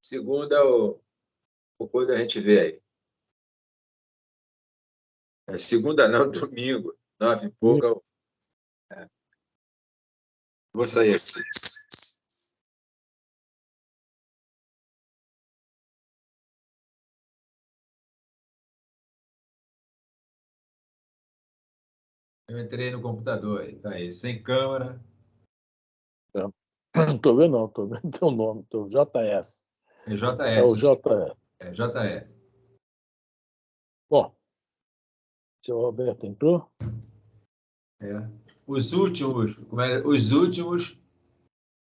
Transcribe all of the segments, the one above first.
Segunda, o coisa a gente vê aí. Segunda não, domingo, 9h pouca. Vou sair aqui. Eu entrei no computador aí, tá aí, sem câmera. Não estou vendo, não. Estou vendo teu nome. JS. É JS. É o JS. É JS. Bom, seu Roberto entrou? Os últimos, os últimos.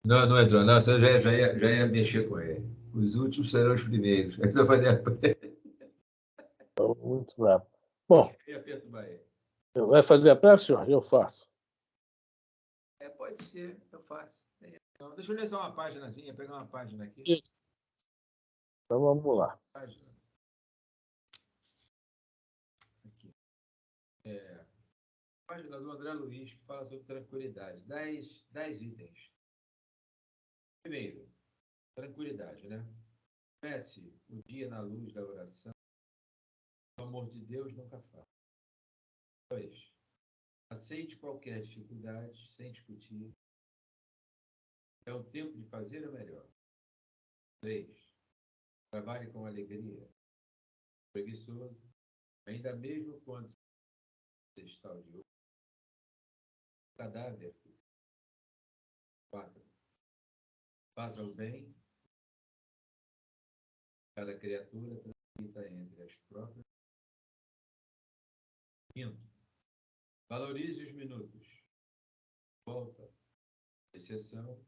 Não entrou, não, você já ia mexer com ele. Os últimos serão os primeiros. Aí você vai Muito bravo. Bom, perturbar ele. vai fazer a prece, Jorge? Eu faço. Pode ser, eu faço. Então, deixa eu ler só uma paginazinha, pegar uma página aqui. Isso. Então vamos lá. Página. Aqui. Página do André Luiz, que fala sobre tranquilidade. 10 itens. Primeiro, tranquilidade, né? Comece o dia na luz da oração. O amor de Deus nunca falta. 2. Aceite qualquer dificuldade sem discutir. É o tempo de fazer o melhor. 3. Trabalhe com alegria. Preguiçoso, ainda mesmo quando você está de olho. Cadáver. 4. Faça o bem. Cada criatura transita entre as próprias. 5. Valorize os minutos. Volta. Exceção.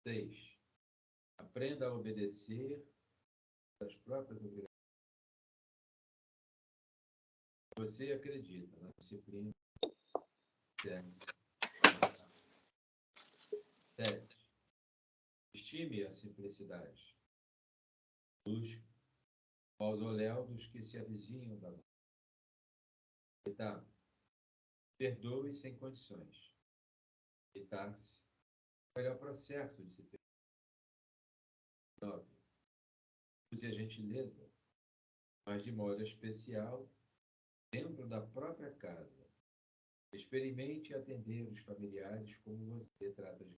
6. Aprenda a obedecer às próprias obrigações. Você acredita na disciplina. 7. Estime a simplicidade. Busque o mausoléu dos que se avizinham da luz. 8. Perdoe sem condições. Evitar-se o melhor processo de se perdoar. 9. Use a gentileza, mas de modo especial, dentro da própria casa. Experimente atender os familiares como você trata de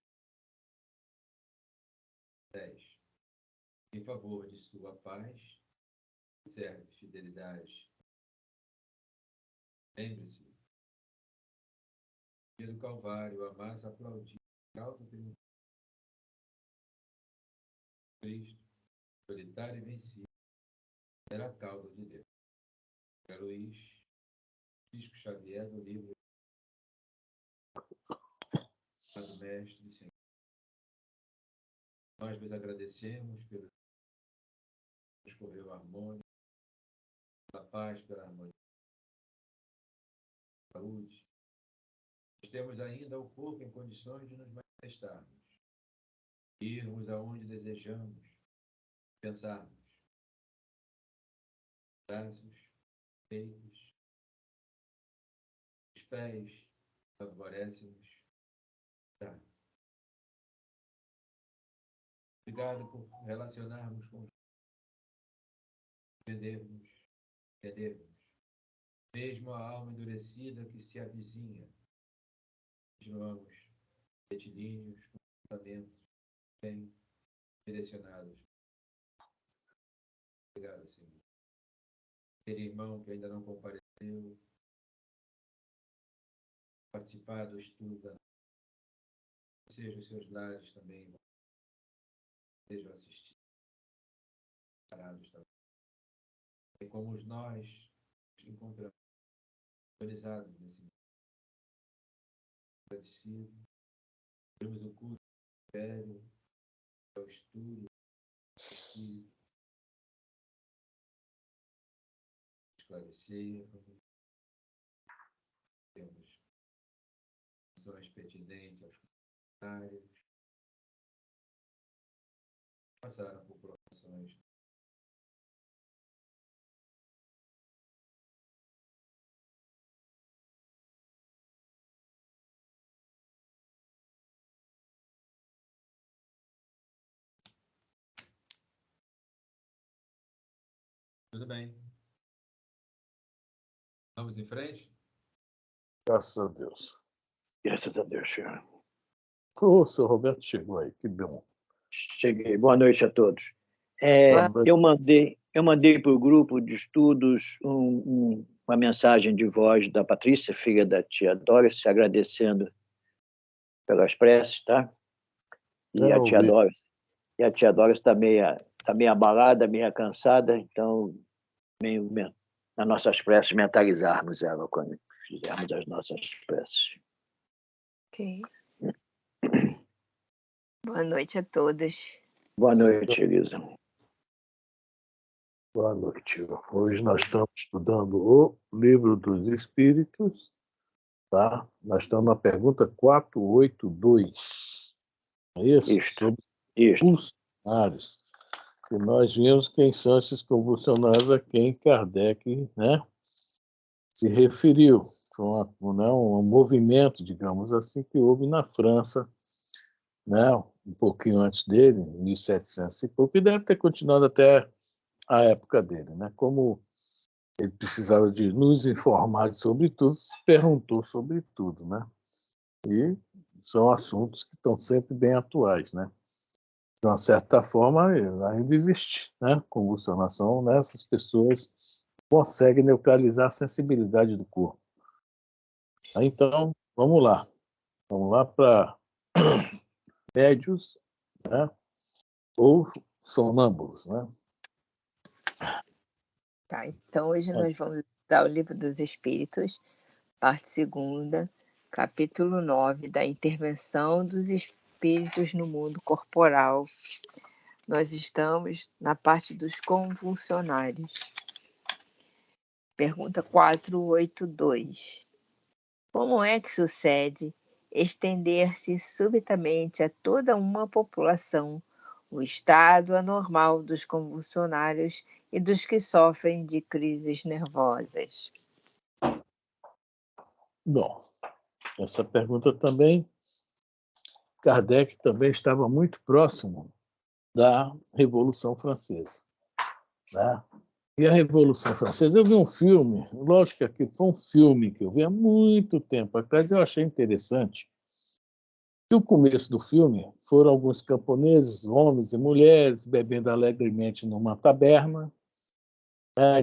10. Em favor de sua paz, serve fidelidade. Lembre-se, dia do Calvário, a massa aplaudir a causa triunfante. Cristo, solitário e vencido, era a causa de Deus. André Luiz, Francisco Xavier, do livro do Mestre Senhor. Nós vos agradecemos pelo que escorreu harmônico, pela paz, pela harmonia, pela saúde. Nós temos ainda o corpo em condições de nos manifestarmos, irmos aonde desejamos, pensarmos. Braços, peitos, os pés, favorecem-nos. Tá. Obrigado por relacionarmos com entendermos. Mesmo a alma endurecida que se avizinha, continuamos retilíneos, com pensamentos bem direcionados. Obrigado, Senhor. Aquele irmão que ainda não compareceu, participar do estudo, seja os seus lares também, sejam assistidos, parados também. E como nós nos encontramos organizados nesse mundo, agradecido, temos o culto velho, o estudo, esclarecer, temos ações pertinentes aos comentários, passaram por provações. Tudo bem. Vamos em frente? Graças a Deus. Graças a Deus, senhor. O senhor Roberto chegou aí, que bom. Cheguei. Boa noite a todos. Boa noite. Eu mandei para o grupo de estudos uma mensagem de voz da Patrícia, filha da tia Doris, agradecendo pelas preces, tá? E a tia Doris está meio abalada, meio cansada, então nas nossas preces mentalizarmos ela quando fizermos as nossas preces. Ok. Boa noite a todos. Boa noite, Elisa. Boa noite. Hoje nós estamos estudando o Livro dos Espíritos, tá? Nós estamos na pergunta 482. É isso? Isto. Convulsionários. E nós vimos quem são esses convulsionários a quem Kardec, né, se referiu. Foi um movimento, digamos assim, que houve na França, né, um pouquinho antes dele, em 1700 e pouco, e deve ter continuado até a época dele, né? Como ele precisava de nos informar sobre tudo, se perguntou sobre tudo, né? E são assuntos que estão sempre bem atuais, né? De uma certa forma, ainda existe, né? Convulsionação, né? Essas pessoas conseguem neutralizar a sensibilidade do corpo. Então, vamos lá. Vamos lá para médios, né? Ou sonâmbulos, né? Tá, então hoje nós vamos estudar o Livro dos Espíritos, parte 2ª, capítulo 9, da intervenção dos espíritos no mundo corporal. Nós estamos na parte dos convulsionários. Pergunta 482. Como é que sucede estender-se subitamente a toda uma população o estado anormal dos convulsionários e dos que sofrem de crises nervosas? Bom, essa pergunta também, Kardec também estava muito próximo da Revolução Francesa, né? E a Revolução Francesa, eu vi um filme, lógico que foi um filme que eu vi há muito tempo atrás, eu achei interessante. E o começo do filme foram alguns camponeses, homens e mulheres, bebendo alegremente numa taberna.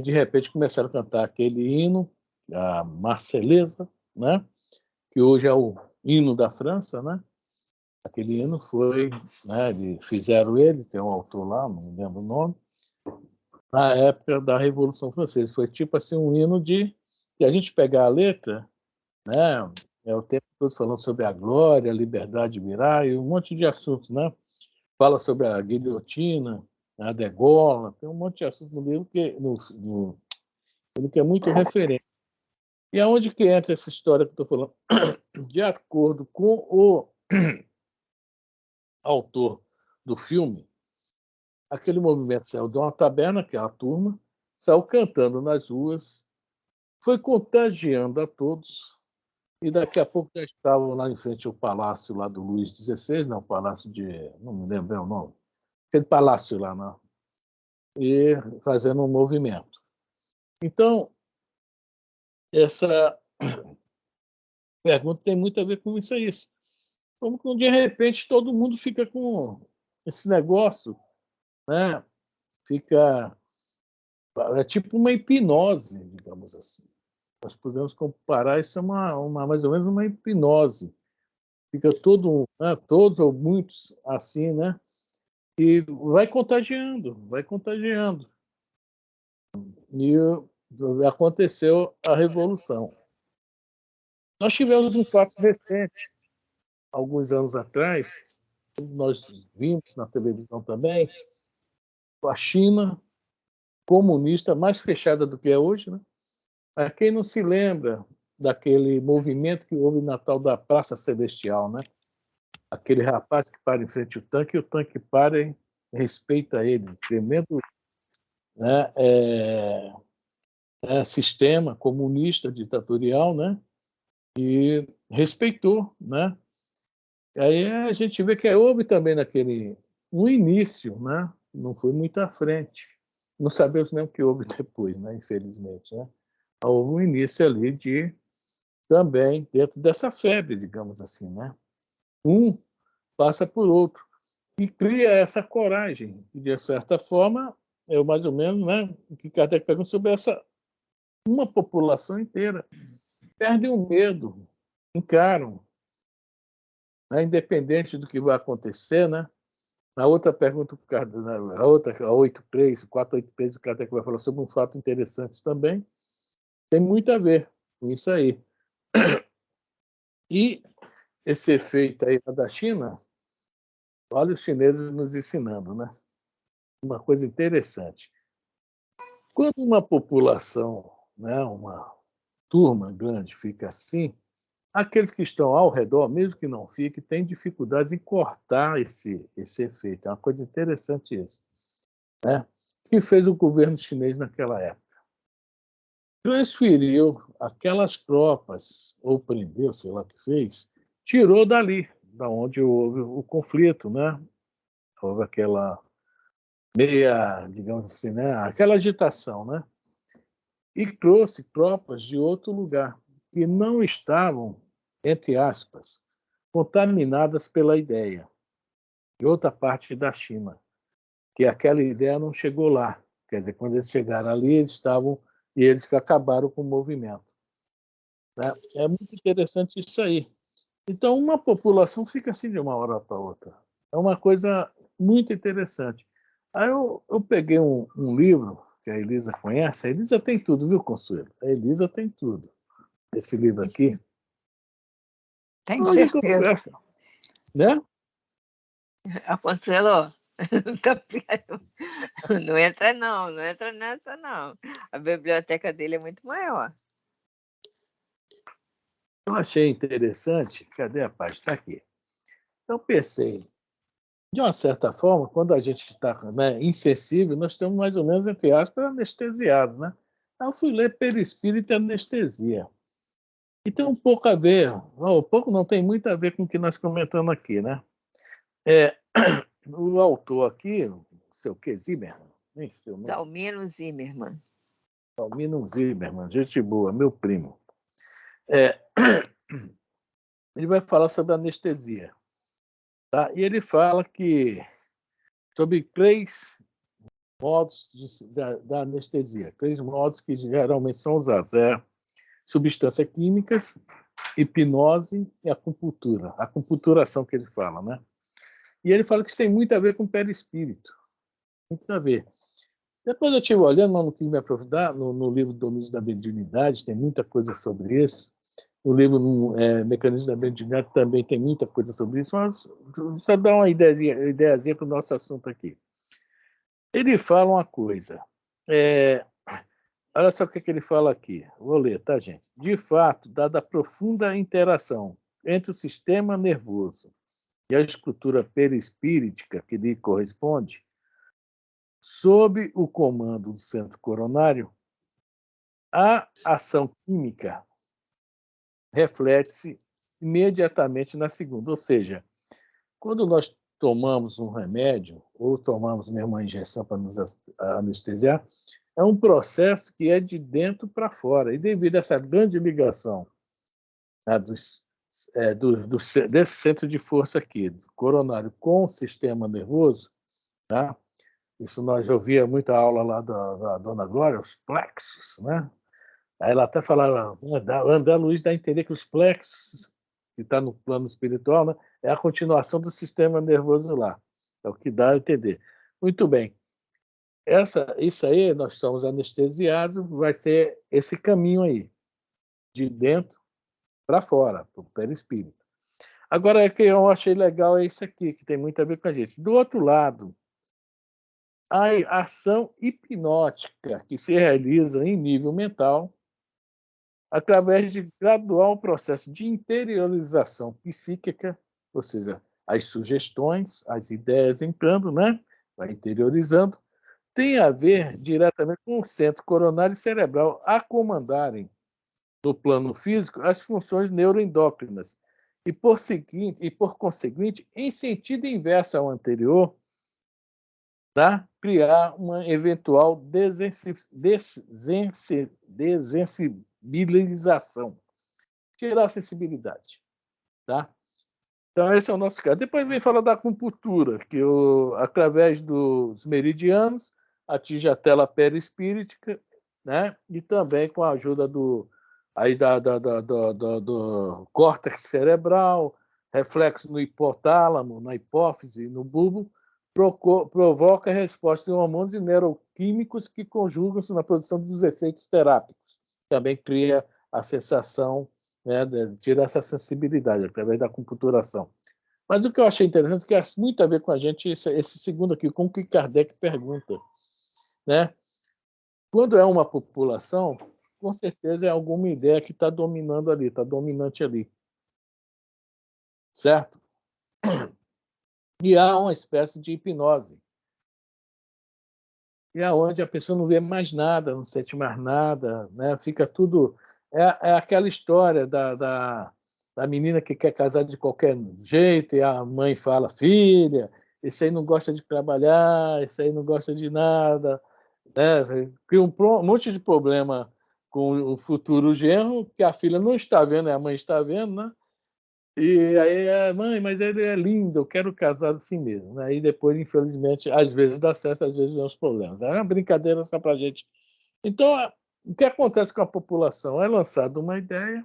De repente começaram a cantar aquele hino, a Marselhesa, né? Que hoje é o hino da França, né? Aquele hino foi, né? Fizeram ele, tem um autor lá, não me lembro o nome, na época da Revolução Francesa. Foi tipo assim um hino de que a gente pegar a letra, né? É o tempo todo falando sobre a glória, a liberdade virá e um monte de assuntos, né? Fala sobre a guilhotina, a degola, tem um monte de assuntos no livro que é muito referente. E aonde que entra essa história que eu estou falando? De acordo com o autor do filme, aquele movimento saiu de uma taberna, aquela turma, saiu cantando nas ruas, foi contagiando a todos, e daqui a pouco já estavam lá em frente ao palácio lá do Luís XVI, não, o palácio de... não me lembro bem o nome, aquele palácio lá, não, e fazendo um movimento. Então, essa pergunta tem muito a ver com isso aí. Como que de repente todo mundo fica com esse negócio, né? Fica é tipo uma hipnose, digamos assim. Nós podemos comparar isso a mais ou menos uma hipnose. Fica todo, né, todos ou muitos assim, né? E vai contagiando, vai contagiando. E aconteceu a revolução. Nós tivemos um fato recente, alguns anos atrás, nós vimos na televisão também, a China comunista mais fechada do que é hoje, né? A quem não se lembra daquele movimento que houve na tal da Praça Celestial, né? Aquele rapaz que para em frente ao tanque e o tanque para e respeita ele. Tremendo, né? Sistema comunista ditatorial, né? E respeitou, né? E aí a gente vê que houve também no início, né? Não foi muito à frente. não sabemos nem o que houve depois, né? Infelizmente. Né? Houve um início ali também dentro dessa febre, digamos assim. Né? Um passa por outro e cria essa coragem. E, de certa forma, é mais ou menos, né, o que Kardec pergunta sobre uma população inteira. Perde o medo, encaram, né, independente do que vai acontecer. Né? A outra pergunta, a outra, a 483, o Kardec vai falar sobre um fato interessante também, tem muito a ver com isso aí. E esse efeito aí da China, olha os chineses nos ensinando, né? Uma coisa interessante. Quando uma população, né, uma turma grande fica assim, aqueles que estão ao redor, mesmo que não fiquem, têm dificuldades em cortar esse efeito. É uma coisa interessante isso. Né? O que fez o governo chinês naquela época? Transferiu aquelas tropas, ou prendeu, sei lá o que fez, tirou dali, da onde houve o conflito, né? Houve aquela digamos assim, né? Aquela agitação, né? E trouxe tropas de outro lugar, que não estavam, entre aspas, contaminadas pela ideia, de outra parte da China, que aquela ideia não chegou lá. Quer dizer, quando eles chegaram ali, eles estavam, e eles que acabaram com o movimento. Né? É muito interessante isso aí. Então, uma população fica assim de uma hora para outra. É uma coisa muito interessante. Aí eu peguei um livro que a Elisa conhece. A Elisa tem tudo, viu, Consuelo? A Elisa tem tudo. Esse livro aqui. Tenho certeza. Né? A Consuelo, não entra não entra nessa não. A biblioteca dele é muito maior. Eu achei interessante. Cadê a página? Está aqui. Eu pensei, de uma certa forma, quando a gente está, né, insensível, nós estamos mais ou menos, entre aspas, anestesiados. Né? Aí eu fui ler perispírito e anestesia. E tem um pouco a ver, pouco não, tem muito a ver com o que nós comentamos aqui. Né? O autor aqui, seu que, Zimmermann, nem sei o nome. Dalmino Zimmermann. Dalmino Zimmermann, gente boa, meu primo. Ele vai falar sobre anestesia. Tá? E ele fala sobre 3 modos da anestesia, 3 modos que geralmente são usados. Substâncias químicas, hipnose e acupuntura. A acupunturação que ele fala, né? E ele fala que isso tem muito a ver com o perispírito. Muito a ver. Depois eu estive olhando, mas não quis me aprofundar, no livro Domínios da Mediunidade, tem muita coisa sobre isso. O livro Mecanismo da Mediunidade também tem muita coisa sobre isso, mas só dar uma ideiazinha para o nosso assunto aqui. Ele fala uma coisa. Olha só o que ele fala aqui. Vou ler, tá, gente? De fato, dada a profunda interação entre o sistema nervoso e a estrutura perispíritica que lhe corresponde, sob o comando do centro coronário, a ação química reflete-se imediatamente na segunda. Ou seja, quando nós tomamos um remédio ou tomamos mesmo uma injeção para nos anestesiar, é um processo que é de dentro para fora. E devido a essa grande ligação, né, desse centro de força aqui, do coronário com o sistema nervoso, tá? Isso nós ouvia muita aula lá da Dona Glória, os plexos, né? Aí ela até falava, André Luiz dá a entender que os plexos, que está no plano espiritual, né, é a continuação do sistema nervoso lá. É o que dá a entender. Muito bem. Isso aí, nós estamos anestesiados, vai ser esse caminho aí, de dentro para fora, para o perispírito. Agora, o que eu achei legal é isso aqui, que tem muito a ver com a gente. Do outro lado, a ação hipnótica que se realiza em nível mental através de gradual processo de interiorização psíquica, ou seja, as sugestões, as ideias entrando, né? Vai interiorizando, tem a ver diretamente com o centro coronário e cerebral a comandarem no plano físico as funções neuroendócrinas e por conseguinte, em sentido inverso ao anterior, tá? criar uma eventual desensibilização, tirar a sensibilidade, tá? Então, esse é o nosso caso. Depois vem falar da acupuntura, que através dos meridianos atinge a tela perispírita, né? E também com a ajuda do córtex cerebral, reflexo no hipotálamo, na hipófise, no bulbo, provoca a resposta de hormônios e neuroquímicos que conjugam-se na produção dos efeitos terápicos. Também cria a sensação, né, tira essa sensibilidade através da acupunturação. Mas o que eu achei interessante, que tem muito a ver com a gente, esse segundo aqui, com o que Kardec pergunta, né? Quando é uma população, com certeza é alguma ideia que está dominando ali, está dominante ali. Certo? E há uma espécie de hipnose. E é onde a pessoa não vê mais nada, não sente mais nada, né? Fica tudo... É aquela história da menina que quer casar de qualquer jeito, e a mãe fala, filha, esse aí não gosta de trabalhar, esse aí não gosta de nada, né? Cria um monte de problema com o futuro genro, que a filha não está vendo, a mãe está vendo, né? E aí, mãe, mas ele é lindo, eu quero casar assim mesmo. Aí depois, infelizmente, às vezes dá certo, às vezes vem os problemas. É uma brincadeira só para a gente. Então, o que acontece com a população? É lançada uma ideia,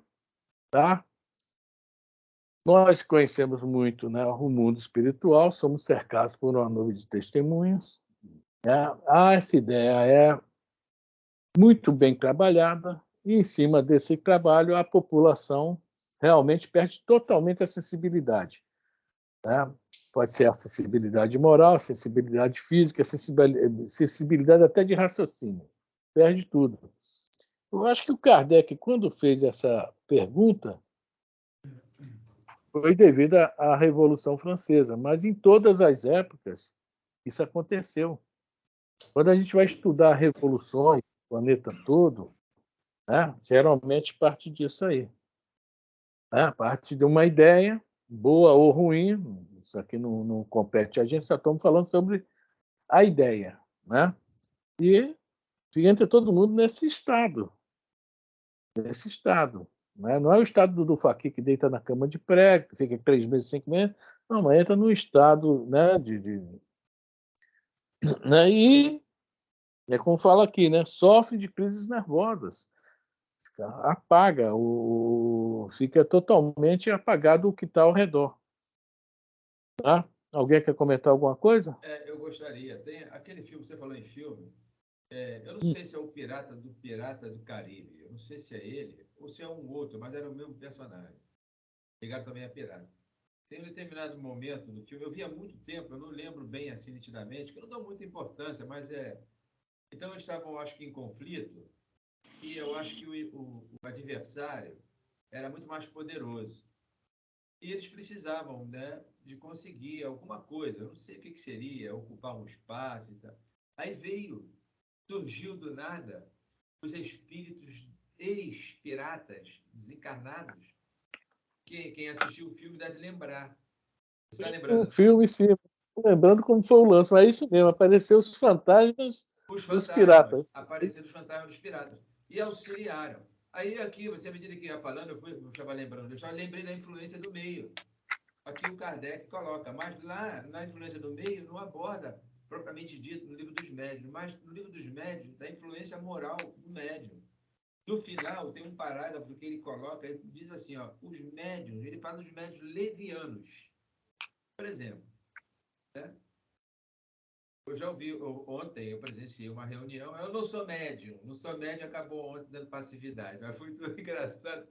tá? Nós conhecemos muito, né, o mundo espiritual, somos cercados por uma nuvem de testemunhas. Né? Essa ideia é muito bem trabalhada, e em cima desse trabalho, a população realmente perde totalmente a sensibilidade. Né? Pode ser a sensibilidade moral, a sensibilidade física, a sensibilidade até de raciocínio. Perde tudo. Eu acho que o Kardec, quando fez essa pergunta, foi devido à Revolução Francesa, mas em todas as épocas isso aconteceu. Quando a gente vai estudar revoluções do planeta todo, né, geralmente parte disso aí. Né? Parte de uma ideia, boa ou ruim, isso aqui não compete a gente, só estamos falando sobre a ideia. Né? E entra todo mundo nesse estado. Né? Não é o estado do Faqui que deita na cama de prego, que fica 3 meses, 5 meses. Não, mas entra no estado, né, né? E é como fala aqui, né? Sofre de crises nervosas. Apaga, fica totalmente apagado o que está ao redor. Tá? Alguém quer comentar alguma coisa? Eu gostaria. Tem aquele filme, você falou em filme, eu não sei se é o Pirata do Caribe, eu não sei se é ele ou se é um outro, mas era o mesmo personagem. Ligado também a pirata. Tem um determinado momento do filme, eu vi há muito tempo, eu não lembro bem assim nitidamente, que eu não dou muita importância, mas é... Então eles estavam, acho que, em conflito, e eu acho que o adversário era muito mais poderoso. E eles precisavam, né, de conseguir alguma coisa, eu não sei o que seria, ocupar um espaço e tal. Aí surgiu do nada os espíritos ex-piratas desencarnados. Quem assistiu o filme deve lembrar. Você está Um lembrando? filme, sim. Lembrando como foi o lance, mas é isso mesmo, apareceu os fantasmas Os dos fantasmas, piratas. apareceram os fantasmas dos piratas. E auxiliaram. Aí aqui, você à medida que ia falando, eu estava lembrando, eu já lembrei da influência do meio. Aqui o Kardec coloca, mas lá na influência do meio não aborda propriamente dito no livro dos médiuns, mas no livro dos médiuns da influência moral do médium. No final tem um parágrafo que ele coloca, ele diz assim, ó, os médiuns, ele fala dos médiuns levianos. Por exemplo, né? Eu já ouvi, ontem eu presenciei uma reunião, eu não sou médium, acabou ontem dando passividade, mas foi muito engraçado.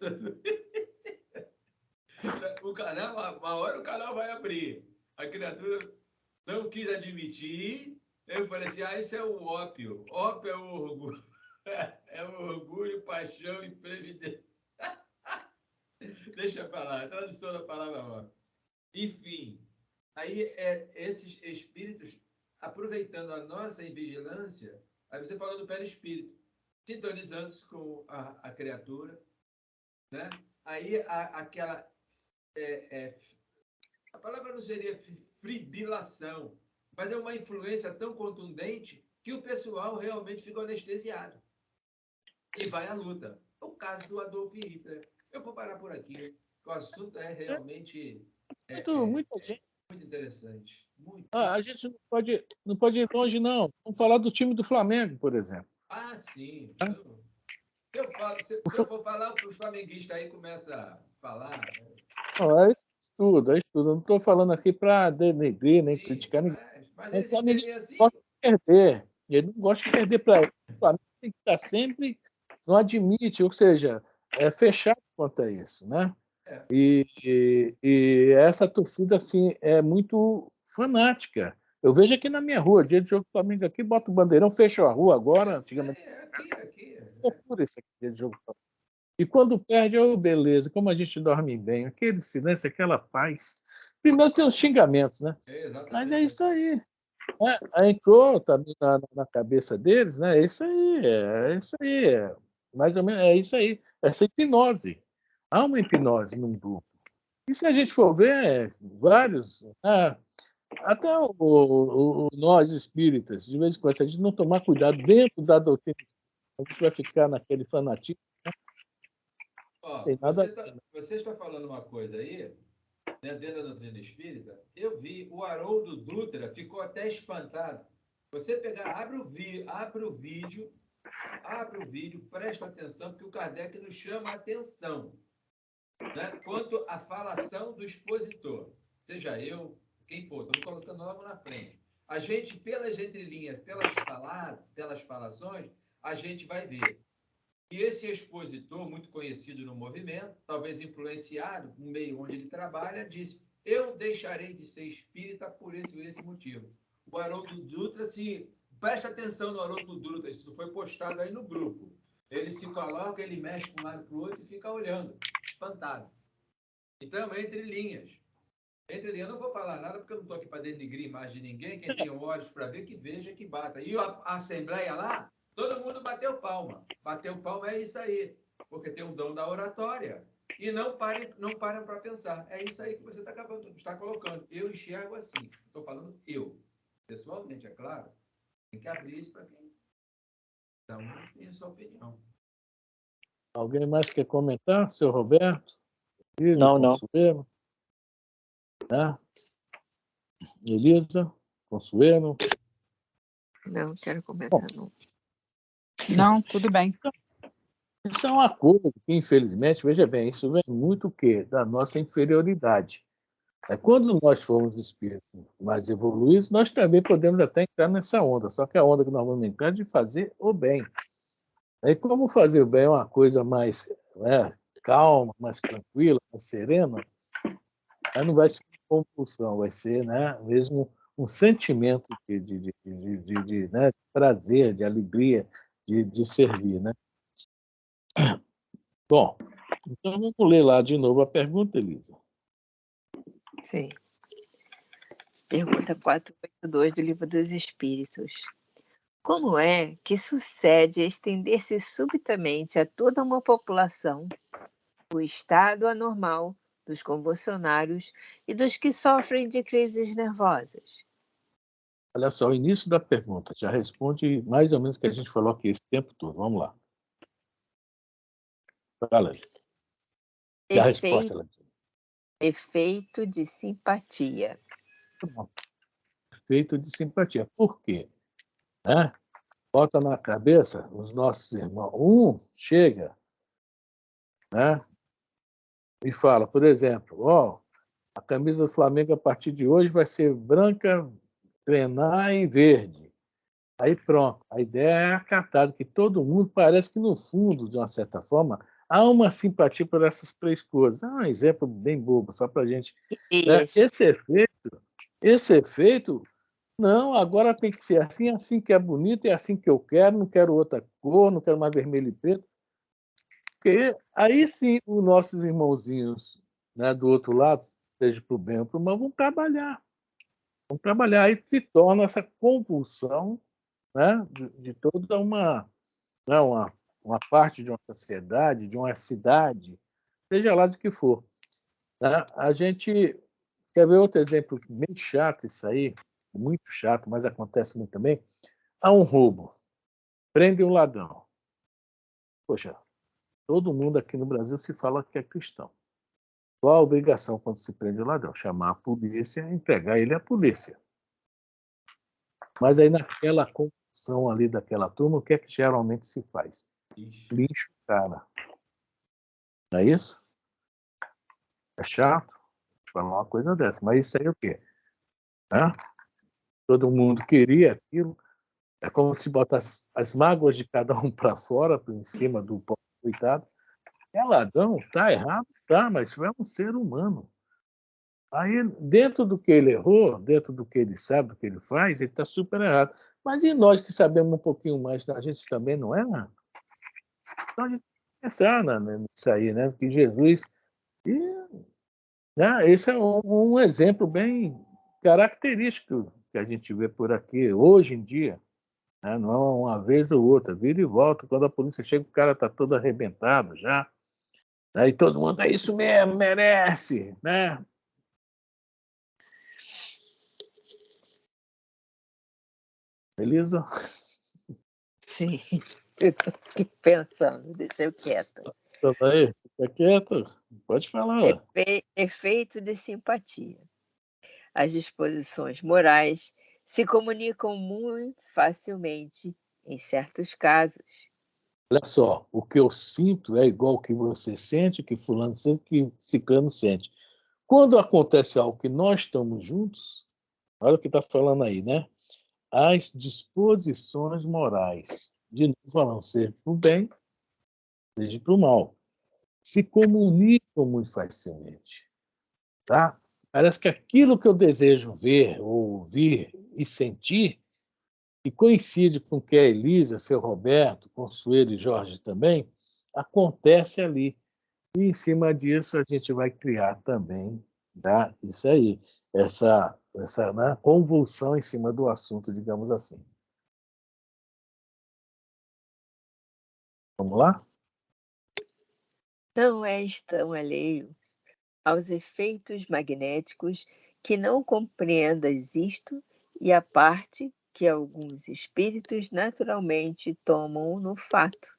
O canal, uma hora o canal vai abrir. A criatura não quis admitir, eu falei assim, isso é o ópio. Ópio é o orgulho. É o orgulho, paixão e previdência. Deixa eu falar, a tradução da palavra ópio. Enfim, aí esses espíritos, aproveitando a nossa invigilância, aí você fala do perispírito, sintonizando-se com a criatura, né? Aí aquela... a palavra não seria fibrilação, mas é uma influência tão contundente que o pessoal realmente fica anestesiado e vai à luta. É o caso do Adolf Hitler. Eu vou parar por aqui. O assunto é realmente Muita gente. muito interessante. Muito. A gente não pode ir longe, não. Vamos falar do time do Flamengo, por exemplo. Ah, sim. Se eu for falar, os flamenguistas aí começam a falar. Não, é isso tudo, é isso tudo. Eu não estou falando aqui para denegrir, nem Sim, criticar ninguém. mas O eles flamenguista entendem assim. gosta de perder. Ele não gosta de perder para ele. O Flamengo tem que estar sempre, não admite, ou seja, é fechado quanto a isso, né? É. E essa torcida assim é muito fanática. Eu vejo aqui na minha rua, dia de jogo do Flamengo aqui, bota o bandeirão, fecha a rua agora. Antigamente, Aqui. loucura isso aqui, dia de jogo do Flamengo. E quando perde, oh, beleza, como a gente dorme bem, aquele silêncio, aquela paz. Primeiro tem os xingamentos, né? Mas é isso aí. Aí entrou também na cabeça deles, né? É isso aí, mais ou menos é isso aí, essa hipnose. Há uma hipnose num grupo. E se a gente for ver, vários, até nós espíritas, de vez em quando, se a gente não tomar cuidado dentro da doutrina, a gente vai ficar naquele fanatismo. Ó, Tem nada a ver, né? você está falando uma coisa aí, né, dentro da doutrina espírita. Eu vi, o Haroldo Dutra ficou até espantado. Você pegar, abre o vídeo, presta atenção, porque o Kardec nos chama a atenção, né, quanto à falação do expositor. Seja eu, quem for, estou colocando logo na frente. A gente, pelas entrelinhas, pelas falações, a gente vai ver. E esse expositor, muito conhecido no movimento, talvez influenciado no meio onde ele trabalha, disse: eu deixarei de ser espírita por esse motivo. O Haroldo Dutra, presta atenção no Haroldo Dutra, isso foi postado aí no grupo. Ele se coloca, ele mexe para um lado para o outro e fica olhando, espantado. Então, entre linhas. Eu não vou falar nada, porque eu não estou aqui para denigrir a imagem de ninguém. Quem tem olhos para ver, que veja, que bata. E a assembleia lá, todo mundo bateu palma. Bateu palma é isso aí, porque tem o dom da oratória. E não param para pensar. É isso aí que você está colocando. Eu enxergo assim. Estou falando eu. Pessoalmente, é claro. Tem que abrir isso para quem dá a sua opinião. Alguém mais quer comentar? Seu Roberto? Não. Consuelo? Né? Elisa? Consuelo? Não quero comentar, não. Não, tudo bem. Isso é uma coisa que, infelizmente, veja bem, isso vem muito o quê? Da nossa inferioridade. Quando nós formos espíritos mais evoluídos, nós também podemos até entrar nessa onda, só que a onda que nós vamos entrar é de fazer o bem. E como fazer o bem é uma coisa mais calma, mais tranquila, mais serena, aí não vai ser uma compulsão, vai ser, né, mesmo um sentimento de prazer, de alegria, de servir, né? Bom, então vamos ler lá de novo a pergunta, Elisa. Sim. Pergunta 482 do Livro dos Espíritos. Como é que sucede estender-se subitamente a toda uma população o estado anormal dos convulsionários e dos que sofrem de crises nervosas? Olha só, o início da pergunta já responde mais ou menos o que a gente falou aqui esse tempo todo. Vamos lá. Fala, Elisa. E a resposta, Elisa? Efeito de simpatia. Efeito de simpatia. Por quê? Bota na cabeça os nossos irmãos. Um chega, né, e fala, por exemplo, a camisa do Flamengo a partir de hoje vai ser branca, grená e verde. Aí pronto, a ideia é acatada, que todo mundo parece que no fundo, de uma certa forma, há uma simpatia por essas três cores. Um exemplo bem bobo, só para a gente... Né? Esse efeito, não, agora tem que ser assim, assim que é bonito, é assim que eu quero, não quero outra cor, não quero mais vermelho e preto. Porque aí sim os nossos irmãozinhos, né, do outro lado, seja para o bem ou para o mal, vão trabalhar. Aí se torna essa convulsão, né, de toda uma parte de uma sociedade, de uma cidade, seja lá de que for. Né? A gente quer ver outro exemplo bem chato, isso aí, muito chato, mas acontece muito também. Há um roubo, prende um ladrão. Poxa, todo mundo aqui no Brasil se fala que é cristão. Qual a obrigação quando se prende o ladrão? Chamar a polícia e entregar ele à polícia. Mas aí naquela confusão ali daquela turma, o que é que geralmente se faz? Lincha o cara. Não é isso? É chato falar uma coisa dessa, mas isso aí é o quê? Hã? Todo mundo queria aquilo. É como se botasse as mágoas de cada um para fora, por cima do pobre coitado. É ladrão? Tá errado? Tá, mas é um ser humano. Aí, dentro do que ele errou, dentro do que ele sabe, do que ele faz, ele está super errado. Mas e nós que sabemos um pouquinho mais, a gente também não é? Então a gente tem que pensar nisso aí, né? Que Jesus. E, né, esse é um exemplo bem característico que a gente vê por aqui hoje em dia. Né? Não é uma vez ou outra, vira e volta. Quando a polícia chega, o cara está todo arrebentado já. Aí todo mundo, é isso mesmo, merece, né? Beleza? Sim, eu estou aqui pensando, deixa eu quieta. Então, aí, fica quieto, pode falar. Efeito de simpatia. As disposições morais se comunicam muito facilmente em certos casos. Olha só, o que eu sinto é igual o que você sente, que fulano sente, que ciclano sente. Quando acontece algo que nós estamos juntos, olha o que está falando aí, né? As disposições morais, de novo falando, seja para o bem, seja para o mal, se comunicam muito facilmente, tá? Parece que aquilo que eu desejo ver, ouvir e sentir, e coincide com o que a Elisa, seu Roberto, Consuelo e Jorge também, acontece ali. E em cima disso a gente vai criar também, tá? Isso aí, essa né, convulsão em cima do assunto, digamos assim. Vamos lá? Não és tão alheio aos efeitos magnéticos que não compreendas isto e a parte que alguns espíritos naturalmente tomam no fato,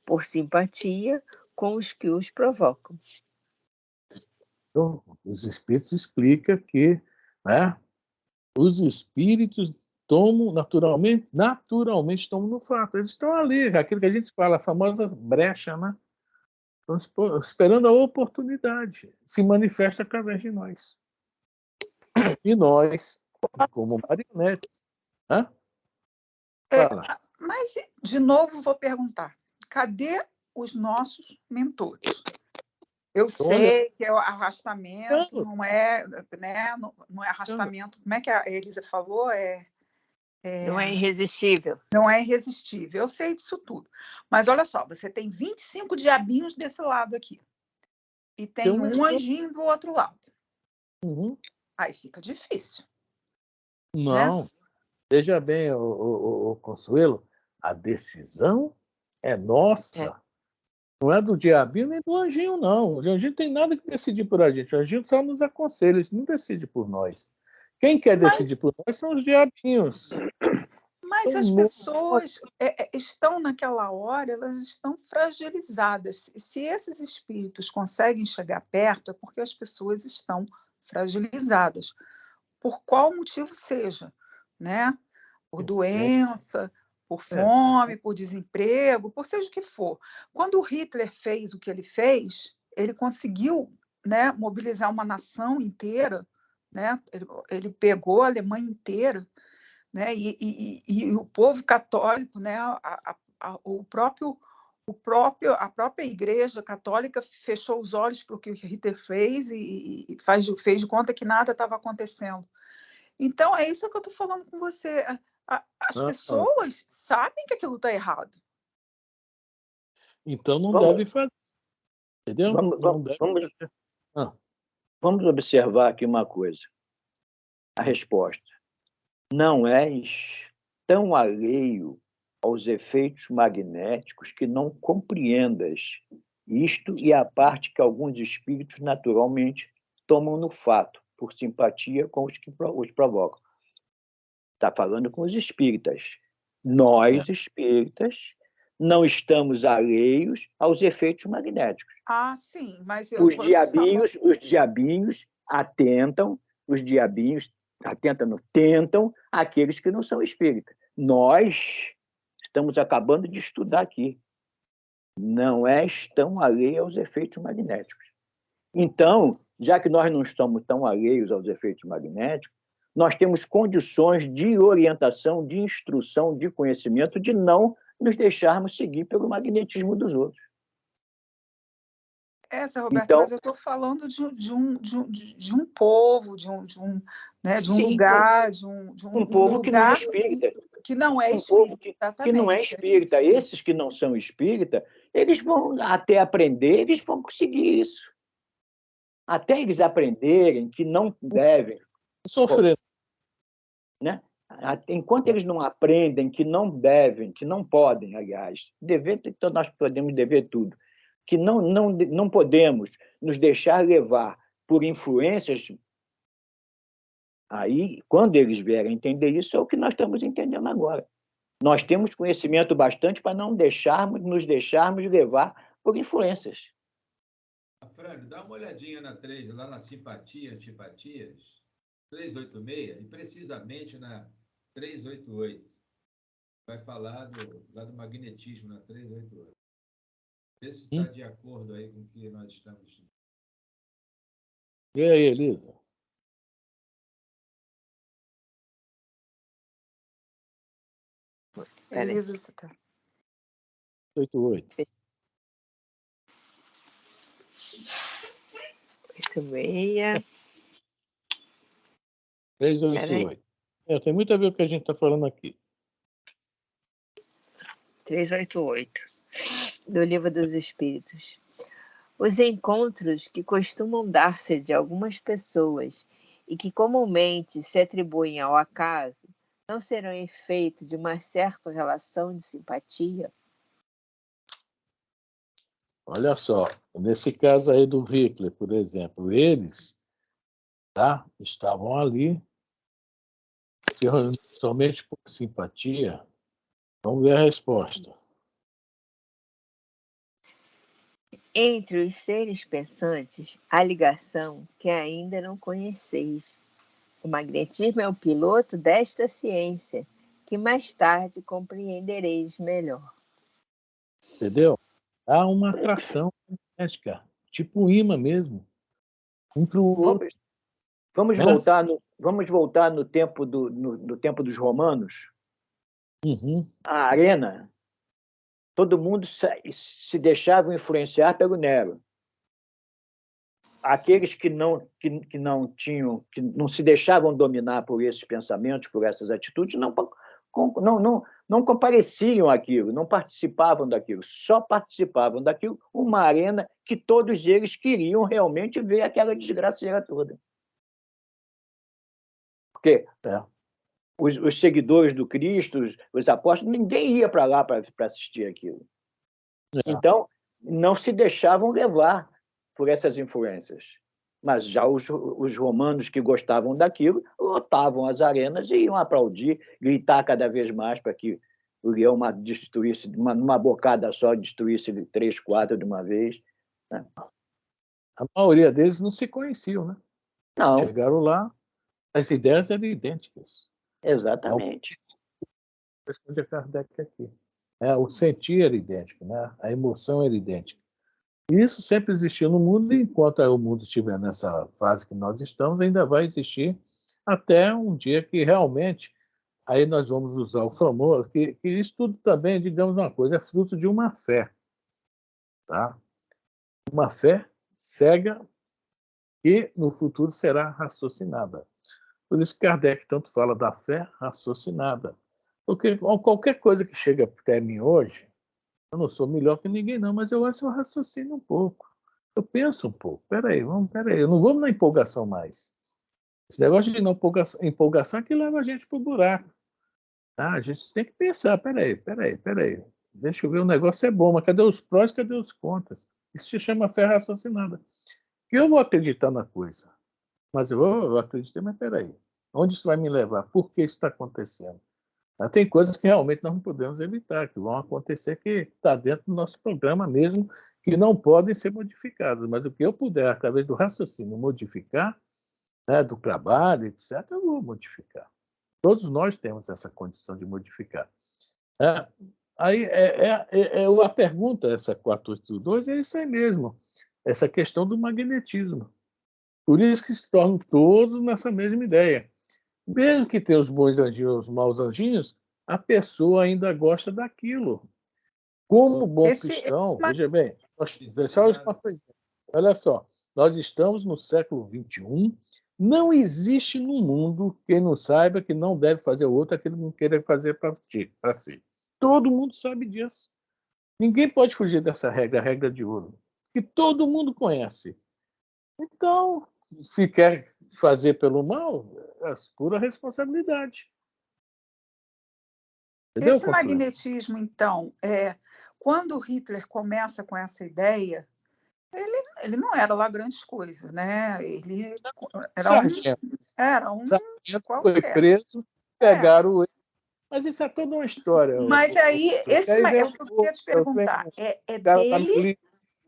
por simpatia com os que os provocam. Então, os espíritos explicam que, né, os espíritos tomam naturalmente tomam no fato. Eles estão ali, aquilo que a gente fala, a famosa brecha, né? Estão esperando a oportunidade. Se manifesta através de nós. E nós, como marionetes, né? Fala. Mas, de novo, vou perguntar: cadê os nossos mentores? Eu Então, olha, sei que o arrastamento não é, né, não é arrastamento. Como é que a Elisa falou? Não é irresistível. Não é irresistível. Eu sei disso tudo. Mas olha só, você tem 25 diabinhos desse lado aqui. E tem um anjinho do outro lado. Uhum. Aí fica difícil. Não. Né? Veja bem, o Consuelo, a decisão é nossa. Não é do diabinho nem do anjinho, não. O anjinho não tem nada que decidir por a gente. O anjinho só nos aconselha, ele não decide por nós. Quem quer decidir por nós são os diabinhos. Mas as pessoas estão naquela hora, elas estão fragilizadas. Se esses espíritos conseguem chegar perto, é porque as pessoas estão fragilizadas, por qual motivo seja, né? Por doença, por fome, por desemprego, por seja o que for. Quando o Hitler fez o que ele fez, ele conseguiu, né, mobilizar uma nação inteira, né? Ele pegou a Alemanha inteira, né? E o povo católico, né? A própria Igreja Católica fechou os olhos para o que o Hitler fez e fez de conta que nada estava acontecendo. Então, é isso que eu estou falando com você. As pessoas sabem que aquilo está errado. Então não deve fazer. Entendeu? Vamos observar aqui uma coisa. A resposta. Não és tão alheio aos efeitos magnéticos que não compreendas isto e a parte que alguns espíritos naturalmente tomam no fato, por simpatia com os que os provocam. Está falando com os espíritas. Nós, espíritas, não estamos alheios aos efeitos magnéticos. Ah, sim, mas Os diabinhos atentam, tentam aqueles que não são espíritas. Nós estamos acabando de estudar aqui. Não estão alheios aos efeitos magnéticos. Então, já que nós não estamos tão alheios aos efeitos magnéticos, nós temos condições de orientação, de instrução, de conhecimento, de não nos deixarmos seguir pelo magnetismo dos outros. Zé Roberto, então, mas eu estou falando de um povo, de um sim, lugar, de um povo lugar que não é espírita. Que não é espírita. Povo que não é espírita. É Esses que não são espírita, eles vão até aprender, eles vão conseguir isso. Até eles aprenderem que não devem sofrer. Né? Enquanto eles não aprendem que não devem, que não podem, aliás, dever, então nós podemos dever tudo, que não podemos nos deixar levar por influências, aí, quando eles vierem entender isso, é o que nós estamos entendendo agora. Nós temos conhecimento bastante para não nos deixarmos levar por influências. Frânio, dá uma olhadinha na 3, lá na simpatia, antipatias, 386, e precisamente na 388. Vai falar lá do magnetismo na 388. Vê se está de acordo aí com o que nós estamos estudando. E aí, Elisa? Elisa, você está. 88. 86. 388. Tem muito a ver com o que a gente está falando aqui. 388, do Livro dos Espíritos. Os encontros que costumam dar-se de algumas pessoas e que comumente se atribuem ao acaso não serão efeito de uma certa relação de simpatia? Olha só, nesse caso aí do Hitler, por exemplo, eles estavam ali, somente por simpatia. Vamos ver a resposta. Entre os seres pensantes, há ligação que ainda não conheceis. O magnetismo é o piloto desta ciência, que mais tarde compreendereis melhor. Entendeu? Há uma atração magnética, tipo um imã mesmo, um para o outro. Vamos voltar no tempo no tempo dos romanos. Uhum. A arena, todo mundo se deixava influenciar pelo Nero. Aqueles que não se deixavam dominar por esses pensamentos, por essas atitudes, não compareciam àquilo, não participavam daquilo, só participavam daquilo uma arena que todos eles queriam realmente ver aquela desgraceira toda. Porque os seguidores do Cristo, os apóstolos, ninguém ia para lá para assistir aquilo. Então, não se deixavam levar por essas influências. Mas já os romanos que gostavam daquilo lotavam as arenas e iam aplaudir, gritar cada vez mais para que o leão destruísse, numa bocada só, destruísse 3, 4 de uma vez. Né? A maioria deles não se conheciam, né? Não. Chegaram lá, as ideias eram idênticas. Exatamente. Responde a Kardec aqui. O sentir era idêntico, né? A emoção era idêntica. E isso sempre existiu no mundo, e enquanto o mundo estiver nessa fase que nós estamos, ainda vai existir até um dia que realmente, aí nós vamos usar o famoso, que isso tudo também, digamos uma coisa, é fruto de uma fé. Tá? Uma fé cega que no futuro será raciocinada. Por isso que Kardec tanto fala da fé raciocinada. Porque qualquer coisa que chega até mim hoje, eu não sou melhor que ninguém, não, mas eu acho que eu raciocino um pouco. Eu penso um pouco. Peraí, eu não vou na empolgação mais. Esse negócio de não empolgação é que leva a gente para o buraco. Tá? A gente tem que pensar, peraí. Deixa eu ver, o negócio é bom, mas cadê os prós, cadê os contras? Isso se chama fé raciocinada. Que eu vou acreditar na coisa. Mas eu acreditei, mas peraí. Onde isso vai me levar? Por que isso está acontecendo? Tem coisas que realmente nós não podemos evitar, que vão acontecer, que está dentro do nosso programa mesmo, que não podem ser modificadas. Mas o que eu puder, através do raciocínio, modificar, né, do trabalho, etc., eu vou modificar. Todos nós temos essa condição de modificar. Aí a pergunta, essa 482, é isso aí mesmo, essa questão do magnetismo. Por isso que se tornam todos nessa mesma ideia. Mesmo que tenha os bons anjinhos, os maus anjinhos, a pessoa ainda gosta daquilo. Como bom cristão, veja bem, olha só, nós estamos no século XXI, não existe no mundo quem não saiba que não deve fazer o outro aquilo que não queira fazer para si. Todo mundo sabe disso. Ninguém pode fugir dessa regra, a regra de ouro, que todo mundo conhece. Então, se quer fazer pelo mal, é pura responsabilidade. Entendeu, Esse magnetismo, então, quando Hitler começa com essa ideia, ele não era lá grandes coisas, né? Ele era um sargento qualquer. Foi preso, pegaram ele. Mas isso é toda uma história. Mas aí, é o que eu queria te perguntar. É dele?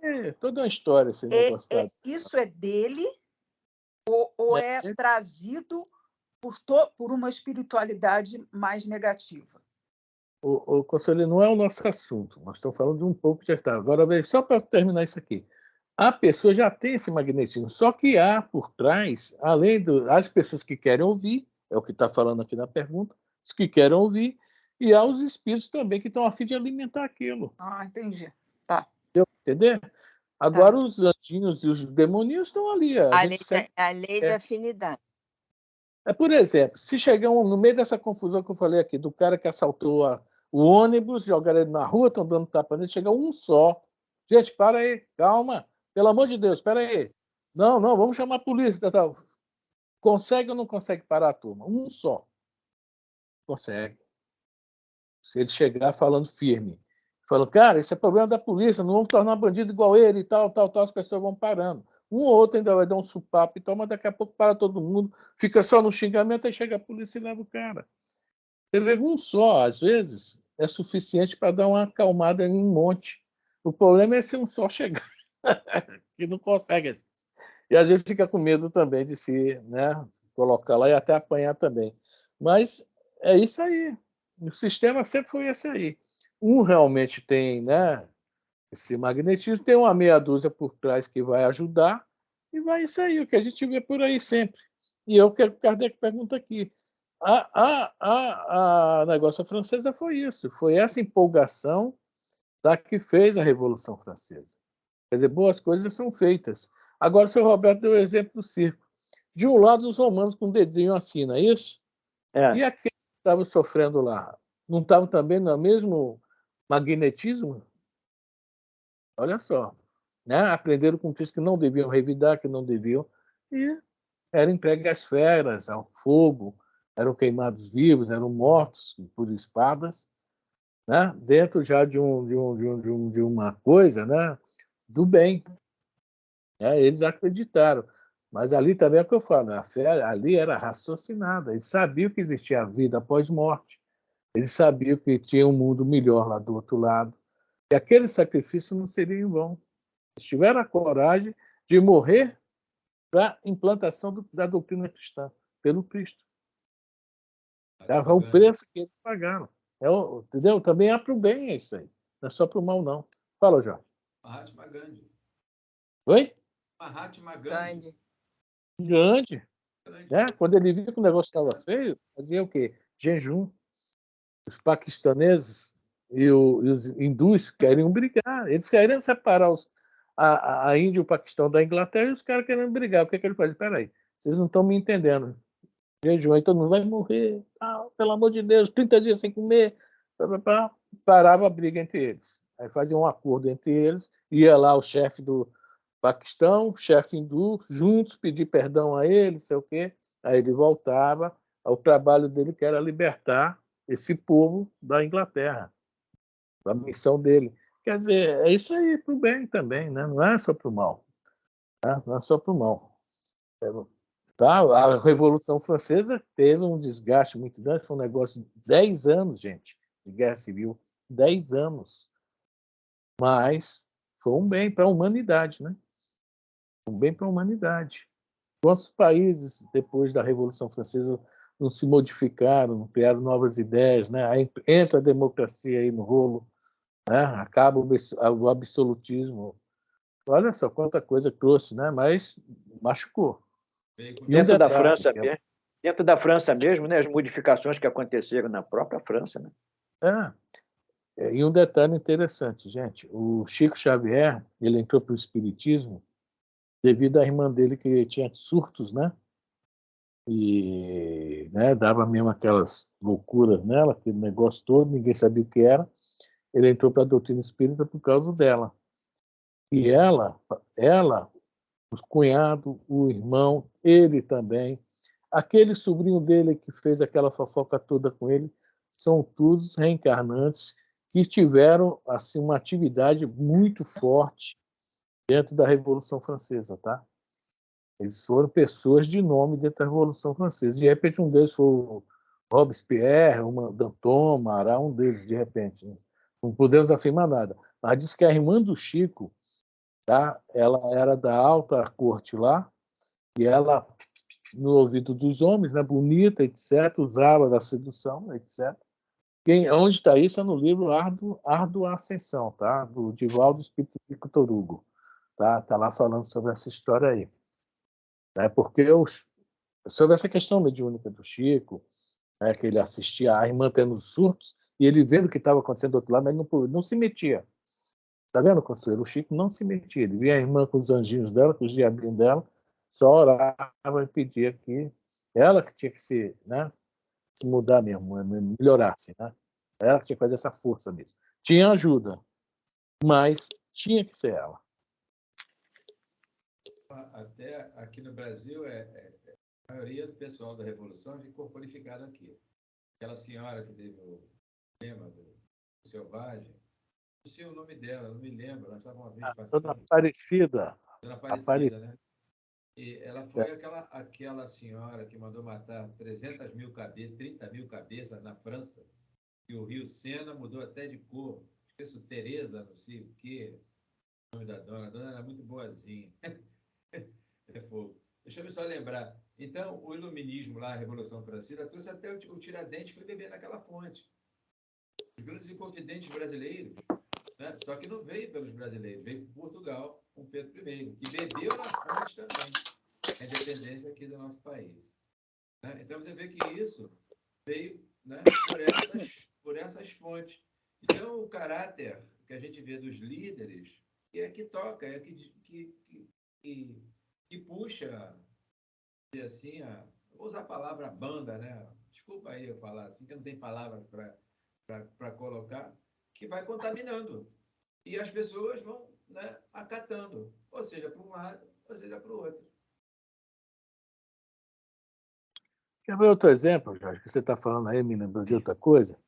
É toda uma história esse negócio. Isso é dele ou é trazido por uma espiritualidade mais negativa? O Conselheiro, não é o nosso assunto. Nós estamos falando de um pouco que já está. Agora, veja, só para terminar isso aqui. A pessoa já tem esse magnetismo, só que há por trás, além das pessoas que querem ouvir, é o que está falando aqui na pergunta, os que querem ouvir, e há os espíritos também que estão a fim de alimentar aquilo. Ah, entendi. Tá. Deu para entender? Agora, os anjinhos e os demoninhos estão ali. A lei da afinidade. Por exemplo, se chegar no meio dessa confusão que eu falei aqui, do cara que assaltou o ônibus, jogaram ele na rua, estão dando tapa nele, chega um só. Gente, para aí, calma. Pelo amor de Deus, espera aí. Não, vamos chamar a polícia. Tal. Consegue ou não consegue parar a turma? Um só. Consegue. Se ele chegar falando firme, falando, cara, isso é problema da polícia, não vamos tornar bandido igual ele e tal, as pessoas vão parando. Um ou outro ainda vai dar um supapo e tal, mas daqui a pouco para todo mundo, fica só no xingamento, aí chega a polícia e leva o cara. Você vê, um só, às vezes, é suficiente para dar uma acalmada em um monte. O problema é se um só chegar, que não consegue. E às vezes fica com medo também de se, né, colocar lá e até apanhar também. Mas é isso aí. O sistema sempre foi esse aí. Um realmente tem, né, esse magnetismo, tem uma meia dúzia por trás que vai ajudar, e vai isso aí, o que a gente vê por aí sempre. E eu quero que o Kardec pergunta aqui. A negócio francesa foi isso, foi essa empolgação da que fez a Revolução Francesa. Quer dizer, boas coisas são feitas. Agora, o senhor Roberto deu o exemplo do circo. De um lado, os romanos com o dedinho assim, não é isso? E aqueles que estavam sofrendo lá, não estavam também no mesmo magnetismo? Olha só. Né? Aprenderam com Cristo que não deviam revidar, que não deviam. E eram entregues às feras, ao fogo, eram queimados vivos, eram mortos por espadas, né? Dentro já de uma coisa, né? Do bem. Eles acreditaram. Mas ali também é o que eu falo, a fé ali era raciocinada. Eles sabiam que existia a vida após morte. Eles sabiam que tinha um mundo melhor lá do outro lado. E aquele sacrifício não seria em vão. Eles tiveram a coragem de morrer para a implantação da doutrina cristã, pelo Cristo. Dava o preço que eles pagaram. Entendeu? Também é para o bem é isso aí. Não é só para o mal, não. Fala, Jorge. Mahatma Gandhi. Oi? Mahatma Gandhi. Grande. Quando ele viu que o negócio estava feio, fazia o quê? Jejum. Os paquistaneses e os hindus queriam brigar. Eles queriam separar a Índia e o Paquistão da Inglaterra e os caras querendo brigar. O que ele faz? Espera aí, vocês não estão me entendendo. Jejum, aí todo mundo vai morrer. Pelo amor de Deus, 30 dias sem comer. Parava a briga entre eles. Aí fazia um acordo entre eles. Ia lá o chefe do Paquistão, chefe hindu, juntos, pedir perdão a ele, sei o quê. Aí ele voltava ao trabalho dele, que era libertar esse povo da Inglaterra, a missão dele. Quer dizer, é isso aí para o bem também, né? Não é só para o mal. Não é só para o mal. Tá? A Revolução Francesa teve um desgaste muito grande, foi um negócio de 10 anos, gente, de guerra civil. 10 anos. Mas foi um bem para a humanidade, né? Um bem para a humanidade. Quantos países, depois da Revolução Francesa, não se modificaram, não criaram novas ideias, né? Aí entra a democracia aí no rolo, né? Acaba o absolutismo. Olha só quanta coisa trouxe, né? Mas machucou. E um Dentro da detalhe, França mesmo, dentro da França mesmo, né, as modificações que aconteceram na própria França, né? E um detalhe interessante, gente, o Chico Xavier, ele entrou para o espiritismo devido à irmã dele que tinha surtos, né? E né, dava mesmo aquelas loucuras nela, aquele negócio todo, ninguém sabia o que era. Ele entrou para a doutrina espírita por causa dela. E ela, os cunhados, o irmão, ele também, aquele sobrinho dele que fez aquela fofoca toda com ele, são todos reencarnantes que tiveram assim uma atividade muito forte dentro da Revolução Francesa, tá? Eles foram pessoas de nome dentro da Revolução Francesa. De repente, um deles foi o Robespierre, uma Danton, Marat, um deles, de repente. Né? Não podemos afirmar nada. Mas diz que a irmã do Chico, tá? Ela era da alta corte lá, e ela, no ouvido dos homens, né, bonita, etc., usava da sedução, etc. Onde está isso é no livro Árdua Ascensão, tá? Do Divaldo Espírito Victor Hugo. Tá lá falando sobre essa história aí. Né? Porque sobre essa questão mediúnica do Chico, né, que ele assistia a irmã tendo surtos, e ele vendo o que estava acontecendo do outro lado, mas não se metia. Tá vendo, Consuelo? O Chico não se metia. Ele via a irmã com os anjinhos dela, com os diabinhos dela, só orava e pedia que ela que tinha que se mudar mesmo, melhorar-se. Né? Ela que tinha que fazer essa força mesmo. Tinha ajuda, mas tinha que ser ela. Até aqui no Brasil, a maioria do pessoal da Revolução ficou qualificado aqui. Aquela senhora que teve o tema do Selvagem, não sei o nome dela, não me lembro, ela estava uma vez passando. Dona Aparecida. Dona Aparecida, né? E ela foi aquela senhora que mandou matar 300 mil cabeças, 30 mil cabeças na França, e o Rio Sena mudou até de cor. Esqueço, Tereza, não sei o quê, o nome da dona. A dona era muito boazinha. É fogo. Deixa eu só lembrar. Então, o iluminismo lá, a Revolução Francesa, trouxe até o Tiradentes foi beber naquela fonte. Os grandes inconfidentes brasileiros, né? Só que não veio pelos brasileiros, veio por Portugal, com Pedro I, que bebeu na fonte também, a independência aqui do nosso país. Né? Então, você vê que isso veio, né, por essas fontes. Então, o caráter que a gente vê dos líderes é que toca, é que puxa, assim, vou usar a palavra banda, né? Desculpa aí eu falar assim, que não tem palavras para colocar, que vai contaminando. E as pessoas vão, né, acatando, ou seja, para um lado, ou seja, para o outro. Quer ver outro exemplo, Jorge, que você está falando aí, me lembrou de outra coisa?